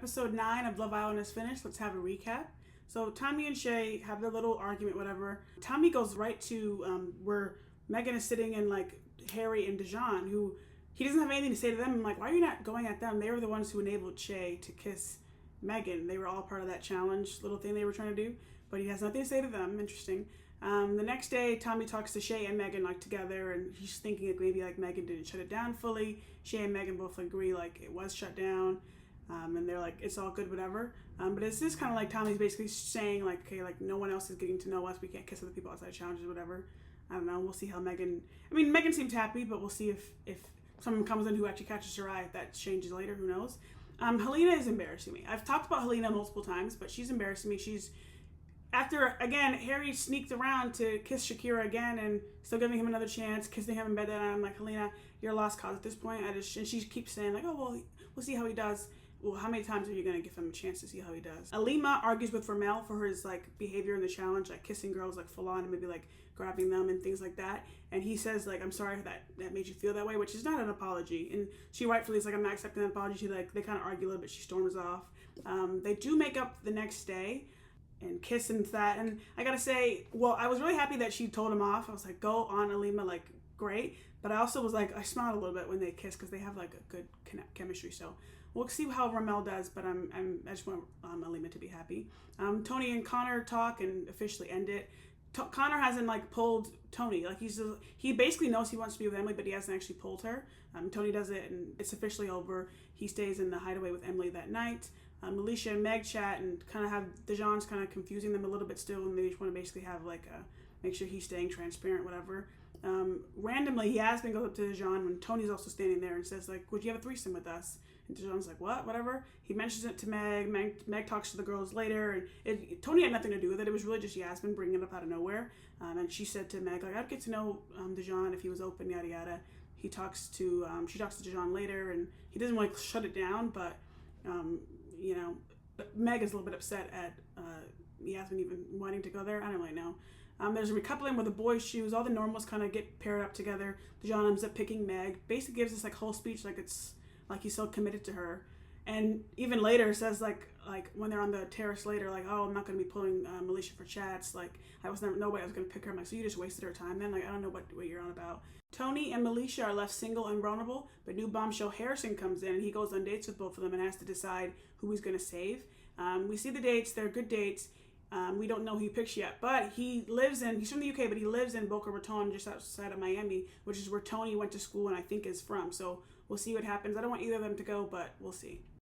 episode 9 of Love Island is finished. Let's have a recap. So Tommy and Shay have their little argument, whatever. Tommy goes right to where Megan is sitting and like Harry and Dijon, who he doesn't have anything to say to them. I'm like, why are you not going at them? They were the ones who enabled Shay to kiss Megan. They were all part of that challenge little thing they were trying to do, but he has nothing to say to them. Interesting. The next day, Tommy talks to Shay and Megan like together, and he's thinking like maybe like Megan didn't shut it down fully. Shay and Megan both agree like it was shut down, and they're like it's all good, whatever. But it's just kind of like Tommy's basically saying like, okay, like no one else is getting to know us. We can't kiss other people outside challenges, whatever. I don't know. We'll see how Megan. I mean, Megan seems happy, but we'll see if someone comes in who actually catches her eye. If that changes later, who knows? Helena is embarrassing me. I've talked about Helena multiple times, but she's embarrassing me. She's after again, Harry sneaked around to kiss Shakira again and still giving him another chance, kissing him in bed. And I'm like, Helena, you're a lost cause at this point. And she keeps saying like, oh well, we'll see how he does. Well, how many times are you gonna give him a chance to see how he does? Alima argues with Ramel for his like behavior in the challenge, like kissing girls like full on and maybe like grabbing them and things like that. And he says like, I'm sorry that made you feel that way, which is not an apology. And she rightfully is like, I'm not accepting an apology. She like they kind of argue a little bit. She storms off. They do make up the next day and kiss and that. And I gotta say, well, I was really happy that she told him off. I was like, go on, Alima, like great. But I also was like, I smiled a little bit when they kiss because they have like a good chemistry. So we'll see how Ramel does, but I just want Alima to be happy. Tony and Connor talk and officially end it. Connor hasn't like pulled Tony. Like he basically knows he wants to be with Emily, but he hasn't actually pulled her. Tony does it, and it's officially over. He stays in the hideaway with Emily that night. Alicia and Meg chat and kind of have Dijon's kind of confusing them a little bit still, and they just want to basically have like make sure he's staying transparent, whatever. Randomly, Yasmin goes up to Dijon when Tony's also standing there and says like, would you have a threesome with us? And Dijon's like, what? Whatever. He mentions it to Meg. Meg talks to the girls later, and Tony had nothing to do with it. It was really just Yasmin bringing it up out of nowhere. And she said to Meg, like, I'd get to know Dijon if he was open, yada yada. She talks to Dijon later, and he doesn't like shut it down, but you know, Meg is a little bit upset at Yasmin even wanting to go there. I don't really know. There's a recoupling with the boys' shoes. All the normals kind of get paired up together. Dijon ends up picking Meg. Basically gives this like whole speech like it's like he's so committed to her. And even later says like when they're on the terrace later, like, oh, I'm not going to be pulling Alicia for chats. Like I was no way I was going to pick her. I'm like, so you just wasted her time then? Like I don't know what you're on about. Tony and Alicia are left single and vulnerable, but new bombshell Harrison comes in and he goes on dates with both of them and has to decide who he's going to save. We see the dates. They're good dates. We don't know who he picks yet, but he's from the UK, but he lives in Boca Raton, just outside of Miami, which is where Tony went to school and I think is from. So we'll see what happens. I don't want either of them to go, but we'll see.